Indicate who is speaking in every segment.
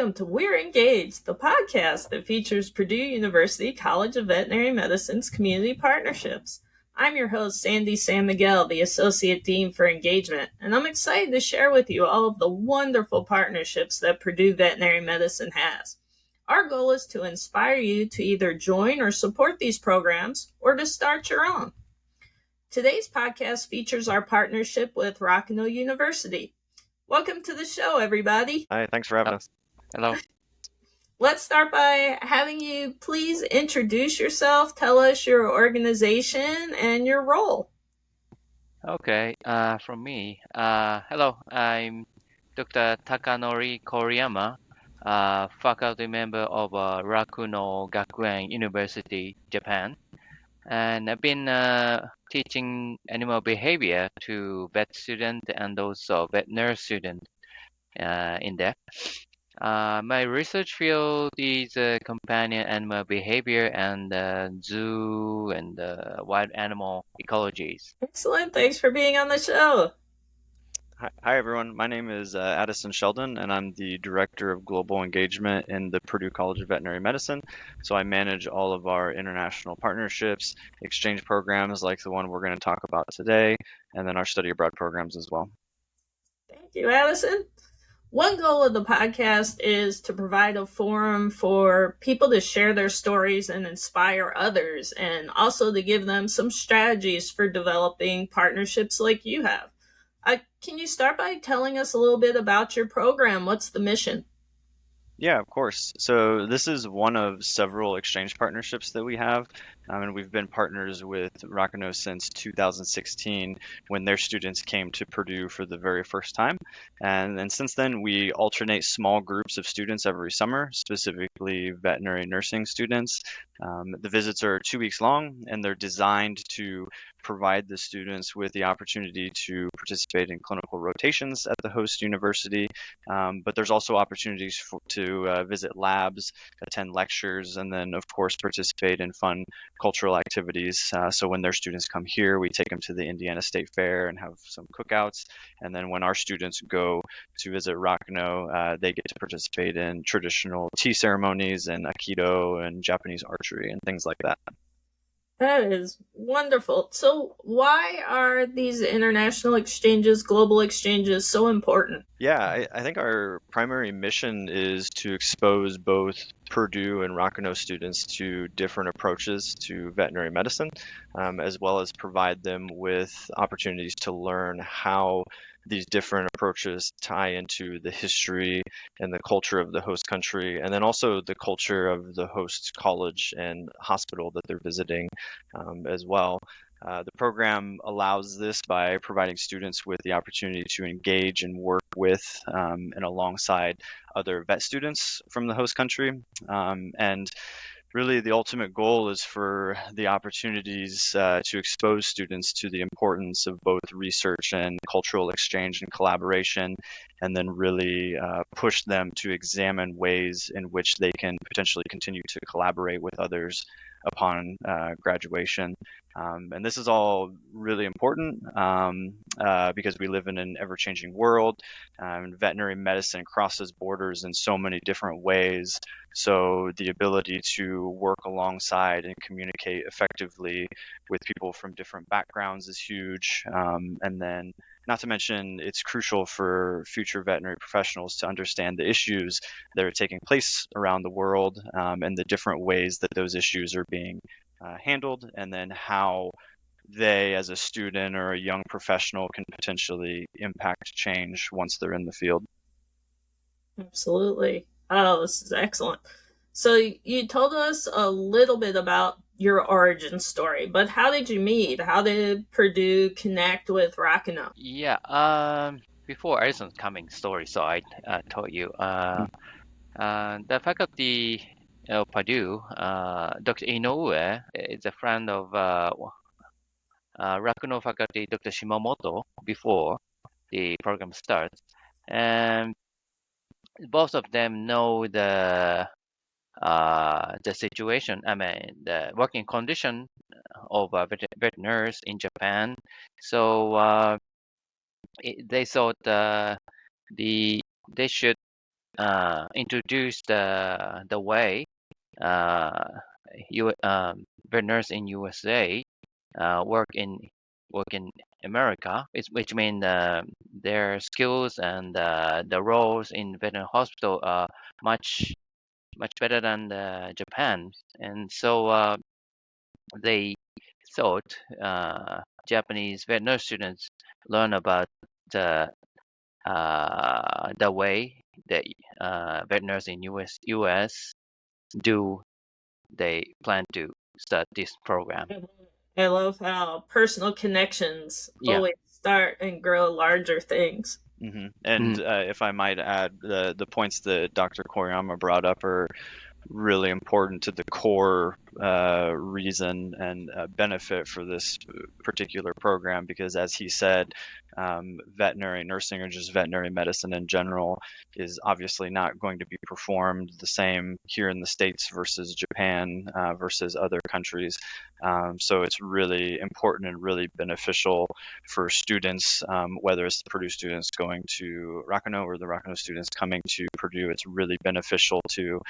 Speaker 1: welcome to We're Engaged, the podcast that features Purdue University College of Veterinary Medicine's community partnerships. I'm your host, Sandy San Miguel, the Associate Dean for Engagement, and I'm excited to share with you all of the wonderful partnerships that Purdue Veterinary Medicine has. Our goal is to inspire you to either join or support these programs or to start your own. Today's podcast features our partnership with Rockno University. Welcome to the show, everybody.
Speaker 2: Hi, thanks for having us.
Speaker 3: Hello.
Speaker 1: Let's start by having you please introduce yourself, tell us your organization and your role.
Speaker 3: Okay. From me. Hello. I'm Dr. Takanori Koriyama, faculty member of Rakuno Gakuen University, Japan, and I've been teaching animal behavior to vet students and also vet nurse students in there. My research field is companion animal behavior and zoo and wild animal ecologies.
Speaker 1: Excellent. Thanks for being on the show.
Speaker 2: Hi, everyone. My name is Addison Sheldon, and I'm the Director of Global Engagement in the Purdue College of Veterinary Medicine. So I manage all of our international partnerships, exchange programs like the one we're going to talk about today, and then our study abroad programs as well.
Speaker 1: Thank you, Addison. One goal of the podcast is to provide a forum for people to share their stories and inspire others, and also to give them some strategies for developing partnerships like you have. Can you start by telling us a little bit about your program? What's the mission?
Speaker 2: Yeah, of course. So this is one of several exchange partnerships that we have, and we've been partners with Rakano since 2016 when their students came to Purdue for the very first time. And since then, we alternate small groups of students every summer, specifically veterinary nursing students. The visits are 2 weeks long, and they're designed to provide the students with the opportunity to participate in clinical rotations at the host university. But there's also opportunities to visit labs, attend lectures, and then, of course, participate in fun cultural activities. So when their students come here, we take them to the Indiana State Fair and have some cookouts. And then when our students go to visit Rakano, they get to participate in traditional tea ceremonies and Aikido and Japanese archery and things like that.
Speaker 1: That is wonderful. So why are these international exchanges, global exchanges, so important?
Speaker 2: Yeah, I think our primary mission is to expose both Purdue and Rakano students to different approaches to veterinary medicine, as well as provide them with opportunities to learn how these different approaches tie into the history and the culture of the host country, and then also the culture of the host college and hospital that they're visiting as well. The program allows this by providing students with the opportunity to engage and work with and alongside other vet students from the host country. And really the ultimate goal is for the opportunities to expose students to the importance of both research and cultural exchange and collaboration, and then really push them to examine ways in which they can potentially continue to collaborate with others upon graduation. And this is all really important because we live in an ever-changing world. Veterinary medicine crosses borders in so many different ways. So the ability to work alongside and communicate effectively with people from different backgrounds is huge. And then not to mention, it's crucial for future veterinary professionals to understand the issues that are taking place around the world and the different ways that those issues are being handled, and then how they, as a student or a young professional, can potentially impact change once they're in the field.
Speaker 1: Absolutely. Oh, this is excellent. So you told us a little bit about your origin story, but how did you meet? How did Purdue connect with Rakano?
Speaker 3: Yeah. Before Addison's coming story, so I told you. The faculty of Purdue, Dr. Inoue, is a friend of Rakuno faculty, Dr. Shimamoto, before the program starts. And both of them know the situation, I mean, the working condition of vet nurse in Japan. So they thought they should introduced the way uh, veterinarians in USA work in America, which means their skills and the roles in veterinary hospital are much better than Japan, and so they thought Japanese veterinary students learn about the the way that veterinarians in US do. They plan to start this program.
Speaker 1: I love how personal connections
Speaker 3: Yeah.
Speaker 1: always start and grow larger things.
Speaker 2: And
Speaker 3: Mm.
Speaker 2: if I might add, the points that Dr. Koriyama brought up are really important to the core reason and benefit for this particular program, because as he said, veterinary nursing or just veterinary medicine in general is obviously not going to be performed the same here in the States versus Japan versus other countries. So it's really important and really beneficial for students, whether it's the Purdue students going to Rakano or the Rakano students coming to Purdue. It's really beneficial to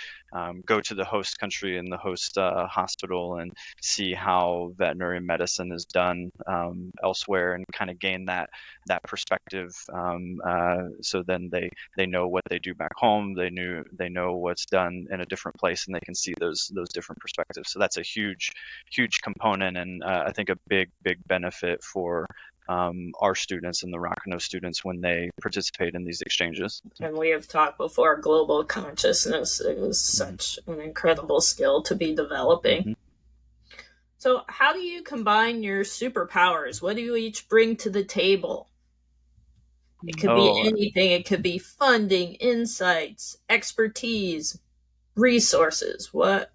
Speaker 2: go to the host country and the host hospital and see how veterinary medicine is done elsewhere, and kind of gain that perspective. So then they know what they do back home. They know what's done in a different place, and they can see those different perspectives. So that's a huge component, and I think a big benefit for our students and the Rakano students when they participate in these exchanges.
Speaker 1: And we have talked before, global consciousness is such an incredible skill to be developing. So, how do you combine your superpowers? What do you each bring to the table? It could be
Speaker 2: Oh,
Speaker 1: anything, it could be funding, insights, expertise, resources. What?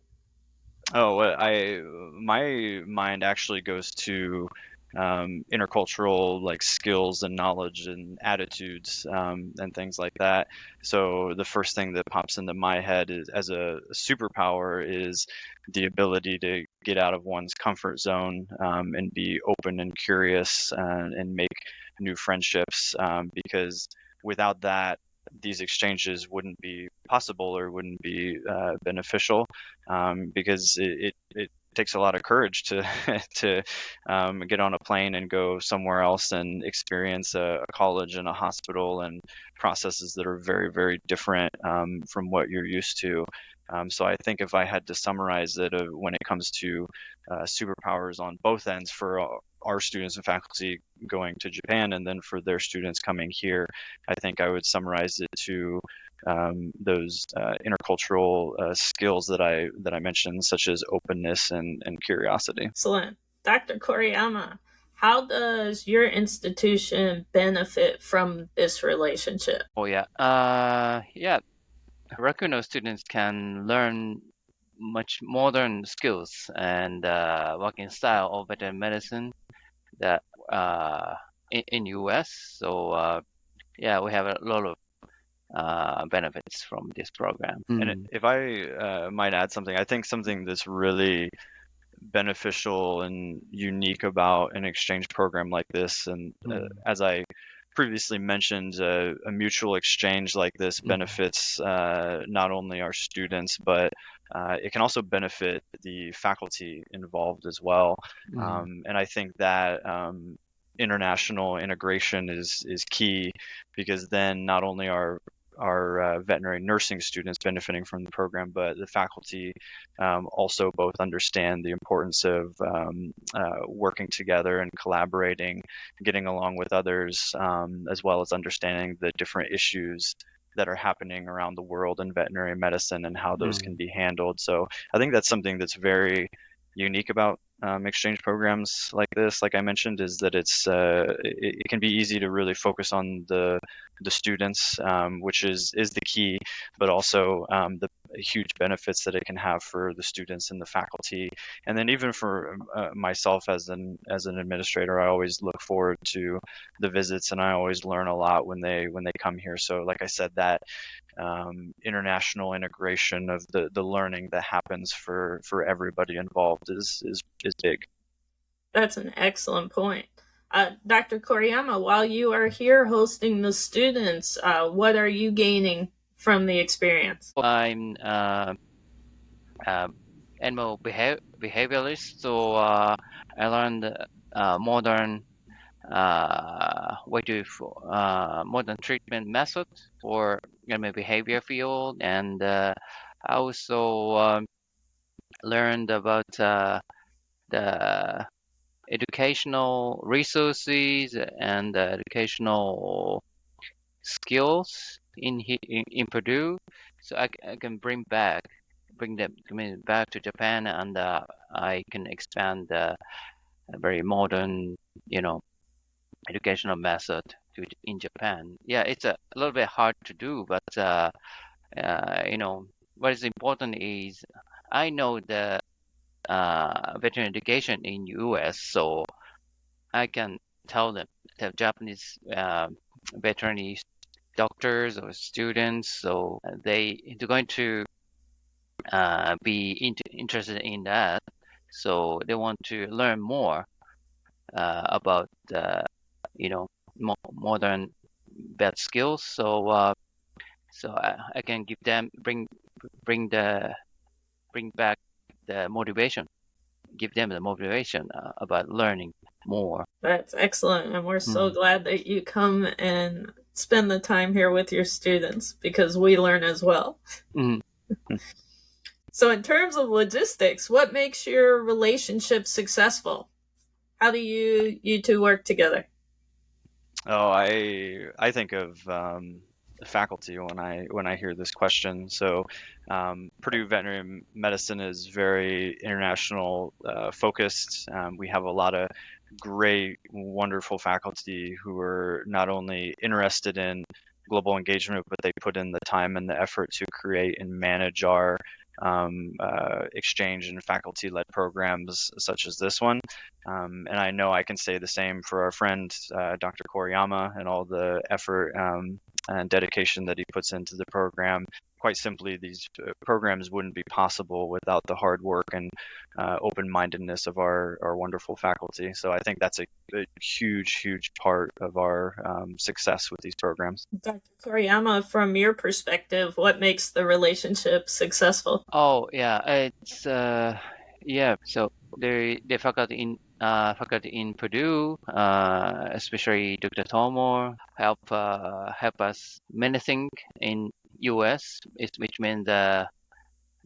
Speaker 2: my mind actually goes to intercultural like skills and knowledge and attitudes and things like that. So the first thing that pops into my head is, as a superpower, is the ability to get out of one's comfort zone and be open and curious and make new friendships. Because without that, these exchanges wouldn't be possible or wouldn't be beneficial, because it takes a lot of courage to to get on a plane and go somewhere else and experience a college and a hospital and processes that are very different from what you're used to. So I think if I had to summarize it when it comes to superpowers on both ends for our students and faculty going to Japan, and then for their students coming here, I think I would summarize it to those intercultural skills that I mentioned, such as openness and curiosity.
Speaker 1: Excellent. Dr. Koriyama, how does your institution benefit from this relationship?
Speaker 3: Oh yeah. Yeah. Rakuno students can learn much modern skills and working style of veterinary medicine that in US. So yeah, we have a lot of benefits from this program.
Speaker 2: And if I might add something, I think something that's really beneficial and unique about an exchange program like this, and as I previously mentioned, a mutual exchange like this benefits not only our students, but it can also benefit the faculty involved as well. And I think that international integration is key, because then not only are our veterinary nursing students benefiting from the program, but the faculty also both understand the importance of working together and collaborating, getting along with others, as well as understanding the different issues that are happening around the world in veterinary medicine and how those can be handled. So I think that's something that's very unique about exchange programs like this, like I mentioned, is that it can be easy to really focus on the students, which is the key, but also the huge benefits that it can have for the students and the faculty, and then even for myself as an administrator. I always look forward to the visits, and I always learn a lot when they come here. So, like I said, that international integration of the learning that happens for everybody involved is big.
Speaker 1: That's an excellent point. Dr. Koriyama, while you are here hosting the students, what are you gaining from the experience?
Speaker 3: I'm animal behaviorist, so I learned modern modern treatment methods for animal behavior field, and I also learned about the educational resources and educational skills in Purdue, so I can bring them back to Japan, and I can expand a very modern, you know, educational method in Japan. Yeah, it's a little bit hard to do, but you know, what is important is I know the veterinary education in U.S., so I can tell Japanese veterinary doctors or students, so they're going to be interested in that. So they want to learn more about you know modern vet skills. So I can give them bring the bring back the motivation, give them the motivation about learning more.
Speaker 1: That's excellent. And we're so
Speaker 3: Mm.
Speaker 1: glad that you come and spend the time here with your students because we learn as well.
Speaker 3: Mm.
Speaker 1: So, in terms of logistics, what makes your relationship successful? How do you two work together?
Speaker 2: Oh, I think of the faculty when I hear this question. So, Purdue Veterinary Medicine is very international focused. We have a lot of great, wonderful faculty who are not only interested in global engagement, but they put in the time and the effort to create and manage our exchange and faculty-led programs such as this one. And I know I can say the same for our friend Dr. Koriyama and all the effort and dedication that he puts into the program. Quite simply, these programs wouldn't be possible without the hard work and open-mindedness of our wonderful faculty. So I think that's a huge, huge part of our success with these programs.
Speaker 1: Dr. Koriyama, from your perspective, what makes the relationship successful?
Speaker 3: Oh yeah, it's yeah. So the faculty in Purdue, especially Dr. Tomo, help us many things in U.S. Which means that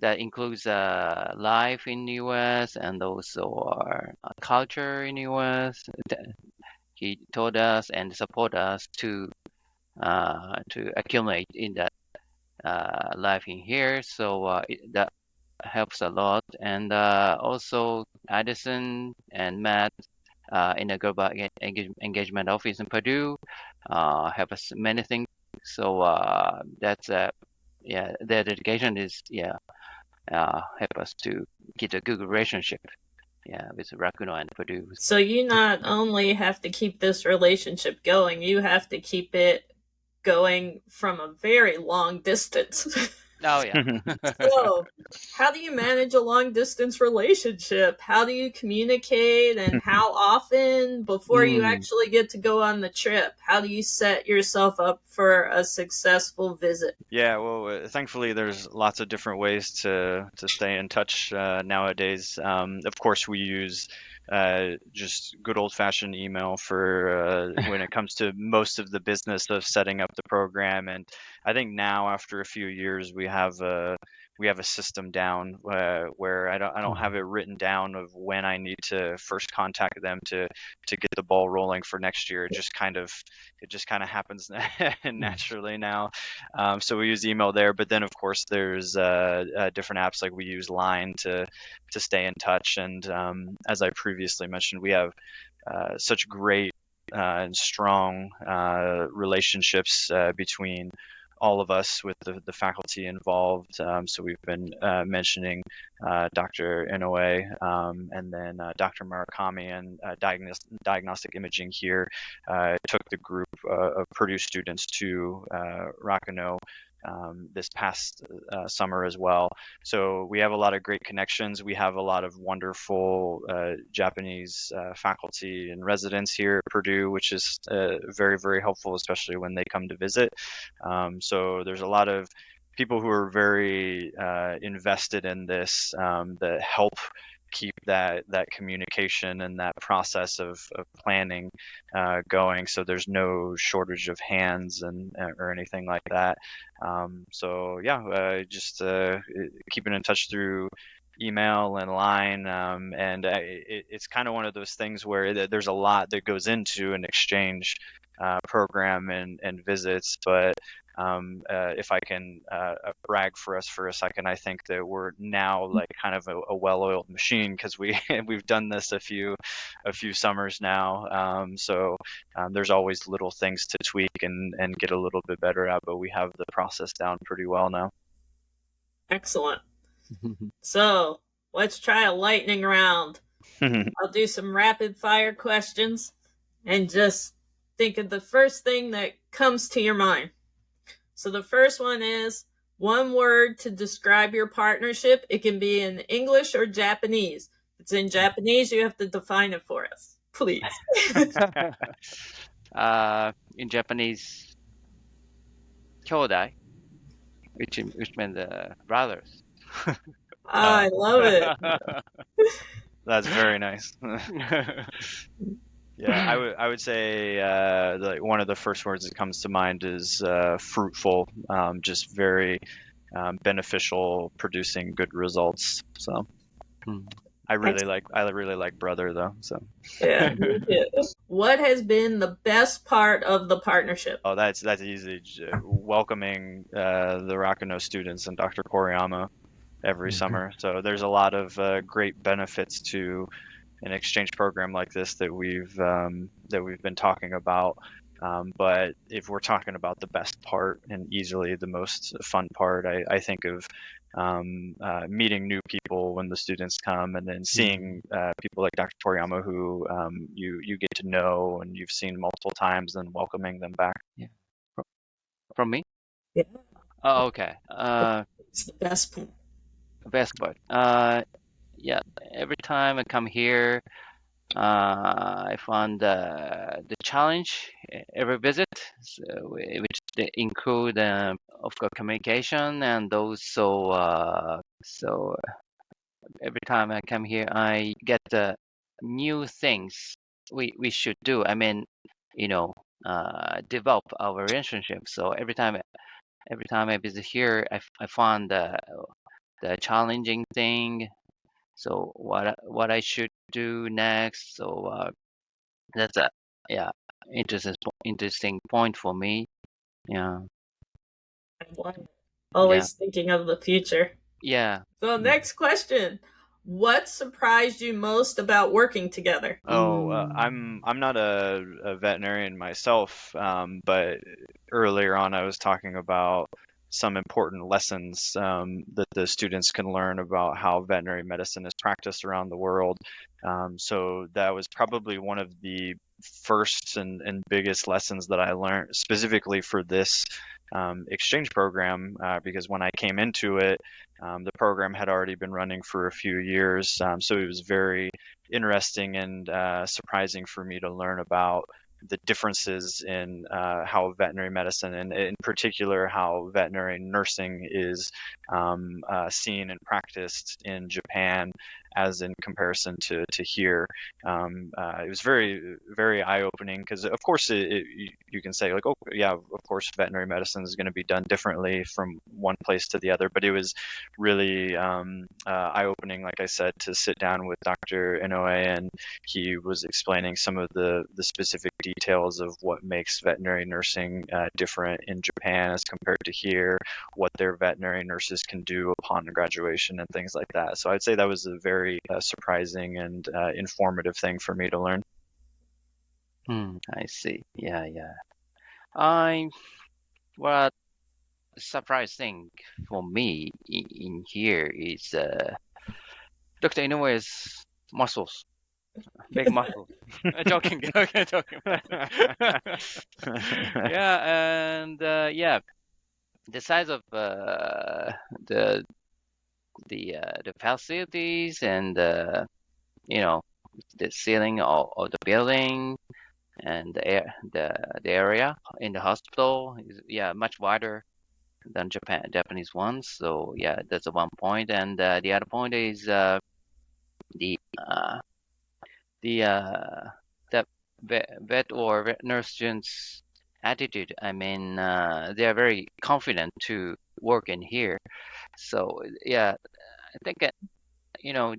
Speaker 3: includes life in U.S. and also our culture in U.S. He told us and support us to accumulate in that life in here. So that helps a lot. And also Addison and Matt in the global engagement office in Purdue help us many things. So that's yeah, their dedication is help us to keep a good relationship. Yeah, with Rakuno and Purdue.
Speaker 1: So, you not only have to keep this relationship going, you have to keep it going from a very long distance.
Speaker 3: Oh yeah.
Speaker 1: So, how do you manage a long distance relationship? How do you communicate and how often before you
Speaker 3: Mm.
Speaker 1: actually get to go on the trip? How do you set yourself up for a successful visit?
Speaker 2: Yeah, well, thankfully there's lots of different ways to stay in touch nowadays. Of course, we use just good old-fashioned email for when it comes to most of the business of setting up the program. And I think now, after a few years, we have a system down where I don't have it written down of when I need to first contact them to get the ball rolling for next year. It just kind of happens naturally now. So we use email there, but then of course there's different apps like we use Line to stay in touch. And as I previously mentioned, we have such great and strong relationships between all of us with the faculty involved. So we've been mentioning Dr. Inoue and then Dr. Murakami and diagnostic imaging here took the group of Purdue students to Rakano this past summer as well. So we have a lot of great connections. We have a lot of wonderful Japanese faculty and residents here at Purdue, which is very, very helpful, especially when they come to visit. So there's a lot of people who are very invested in this that help keep that communication and that process of planning going, so there's no shortage of hands and or anything like that. So yeah, just keeping in touch through email and line, and it's kind of one of those things where there's a lot that goes into an exchange program and visits, but if I can brag for us for a second, I think that we're now like kind of a well-oiled machine, because we've done this a few summers now. So there's always little things to tweak and get a little bit better at, but we have the process down pretty well now.
Speaker 1: Excellent. So let's try a lightning round. I'll do some rapid fire questions and just think of the first thing that comes to your mind. So the first one is one word to describe your partnership. It can be in English or Japanese. If it's in Japanese, you have to define it for us, please.
Speaker 3: In Japanese, 兄弟, which means brothers.
Speaker 1: I love it.
Speaker 2: That's very nice. Yeah, I would say like one of the first words that comes to mind is fruitful, just very beneficial, producing good results. So I really like brother though. So
Speaker 1: yeah, me too. What has been the best part of the partnership?
Speaker 2: Oh, that's easy. Welcoming the Rakano students and Dr. Koriyama every summer. So there's a lot of great benefits to an exchange program like this that we've been talking about. But if we're talking about the best part and easily the most fun part, I think of meeting new people when the students come, and then seeing people like Dr. Toriyama who you get to know and you've seen multiple times, and welcoming them back.
Speaker 3: Yeah. From me?
Speaker 1: Yeah.
Speaker 3: Oh, okay.
Speaker 1: It's the best part.
Speaker 3: Best part. Yeah. Every time I come here, I found the challenge every visit, which they include, of course, communication, and also so every time I come here, I get new things we should do. I mean, develop our relationship. So every time I visit here, I find the challenging thing. So what I should do next. So that's a yeah interesting point for me. Yeah.
Speaker 1: Always thinking of the future.
Speaker 3: Yeah.
Speaker 1: So next question. What surprised you most about working together?
Speaker 2: I'm not a veterinarian myself, but earlier on I was talking about some important lessons that the students can learn about how veterinary medicine is practiced around the world. So that was probably one of the first and biggest lessons that I learned specifically for this exchange program, because when I came into it, the program had already been running for a few years. So it was very interesting and surprising for me to learn about the differences in how veterinary medicine, and in particular how veterinary nursing is seen and practiced in Japan as in comparison to here. It was very, very eye-opening, because of course you can say like, oh yeah, of course veterinary medicine is going to be done differently from one place to the other, but it was really eye-opening, like I said, to sit down with Dr. Inoue, and he was explaining some of the specific details of what makes veterinary nursing different in Japan as compared to here, what their veterinary nurses can do upon graduation and things like that. So I'd say that was a very surprising and informative thing for me to learn.
Speaker 3: I see. Yeah. What surprising for me in here is Dr. Inoue's muscles. Big muscles. Joking. Yeah, and the size of the the facilities and you know the ceiling of the building and the area in the hospital is much wider than Japanese ones. So yeah, that's the one point. And the other point is the uh, the the vet or vet nurse students' attitude. I mean, they are very confident to work in here. So yeah, I think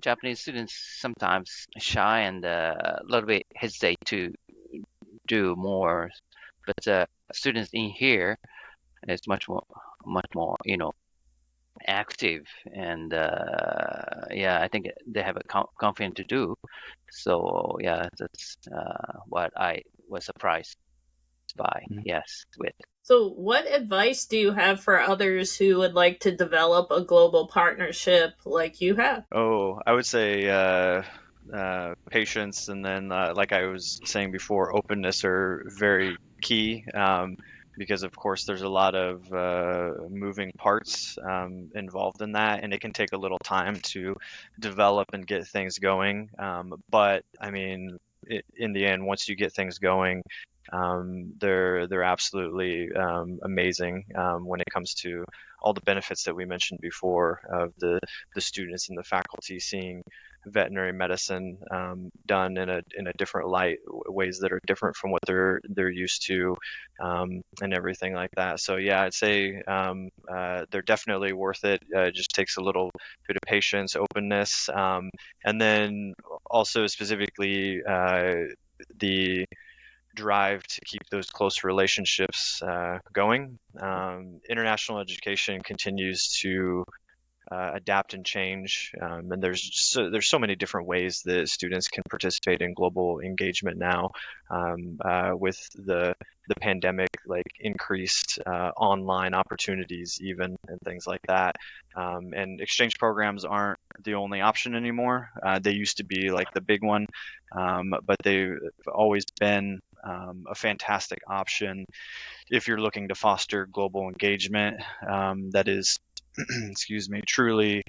Speaker 3: Japanese students sometimes shy and a little bit hesitate to do more, but students in here is much more, active, and I think they have a confidence to do. So yeah, that's what I was surprised by. Yes, with.
Speaker 1: So, what advice do you have for others who would like to develop a global partnership like you have?
Speaker 2: Oh, I would say patience, and then, like I was saying before, openness are very key, because, of course, there's a lot of moving parts involved in that, and it can take a little time to develop and get things going. But I mean, in the end, once you get things going, they're absolutely amazing when it comes to all the benefits that we mentioned before of the students and the faculty seeing veterinary medicine done in a different light, ways that are different from what they're used to, and everything like that. So yeah, I'd say they're definitely worth it. It just takes a little bit of patience, openness, and then also specifically the drive to keep those close relationships going. International education continues to adapt and change. And there's so many different ways that students can participate in global engagement now, with the pandemic, like increased online opportunities even and things like that. And exchange programs aren't the only option anymore. They used to be like the big one, but they've always been a fantastic option if you're looking to foster global engagement that is excuse me, truly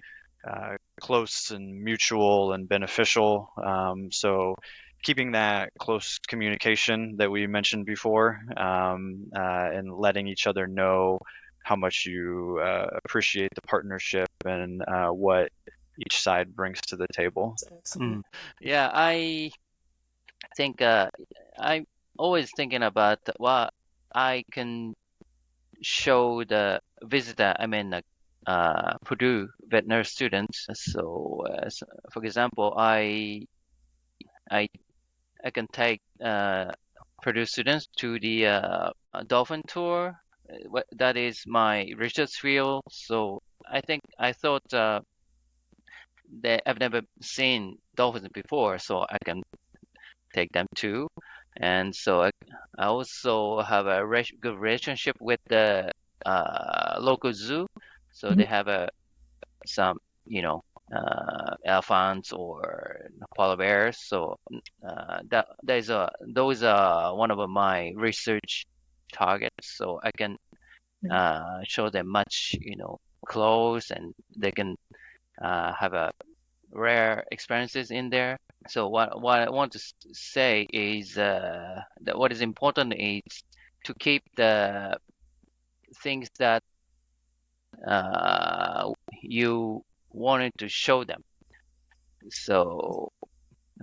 Speaker 2: close and mutual and beneficial. So keeping that close communication that we mentioned before, and letting each other know how much you appreciate the partnership and what each side brings to the table.
Speaker 1: That's excellent.
Speaker 3: Yeah, I think I'm always thinking about what I can show the visitor, I mean, Purdue veterinary students. So, for example, I I can take Purdue students to the dolphin tour. That is my research field. So I thought that I've never seen dolphins before, so I can take them too. And so I also have a good relationship with the local zoo. So they have some, elephants or polar bears. So those are one of my research targets. So I can show them much, close, and they can have a rare experiences in there. So what I want to say is that what is important is to keep the things that you wanted to show them. So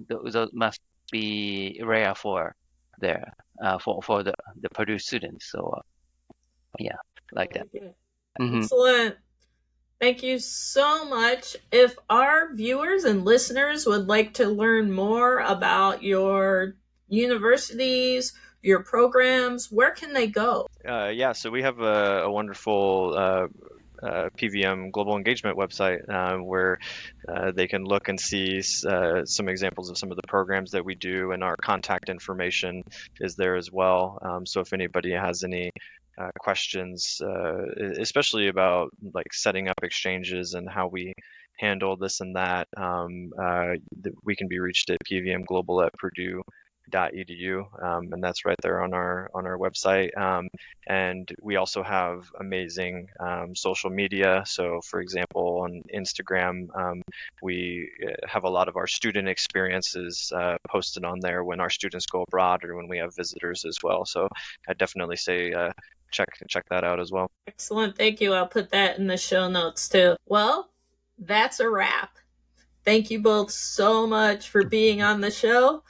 Speaker 3: those must be rare for their for the Purdue students. So yeah, like that. Hmm.
Speaker 1: Excellent. Thank you so much. If our viewers and listeners would like to learn more about your universities, your programs, where can they go?
Speaker 2: Yeah, so we have a wonderful PVM global engagement website, where they can look and see some examples of some of the programs that we do, and our contact information is there as well. So if anybody has any questions, especially about like setting up exchanges and how we handle this and that, we can be reached at pvmglobal@purdue.edu. and that's right there on our website. And we also have amazing social media. So, for example, on Instagram, we have a lot of our student experiences posted on there when our students go abroad or when we have visitors as well. So, I definitely say check that out as well.
Speaker 1: Excellent. Thank you. I'll put that in the show notes too. Well, that's a wrap. Thank you both so much for being on the show.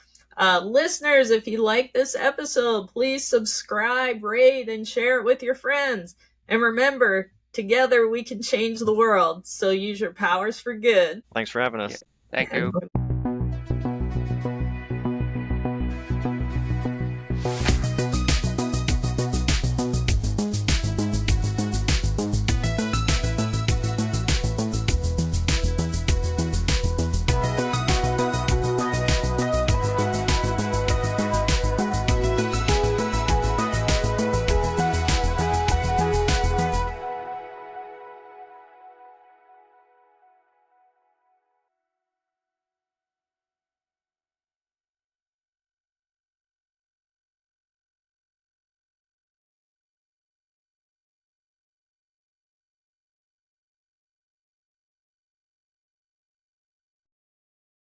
Speaker 1: Listeners, if you like this episode, please subscribe, rate, and share it with your friends. And remember, together we can change the world. So use your powers for good.
Speaker 2: Thanks for having us.
Speaker 3: Thank you.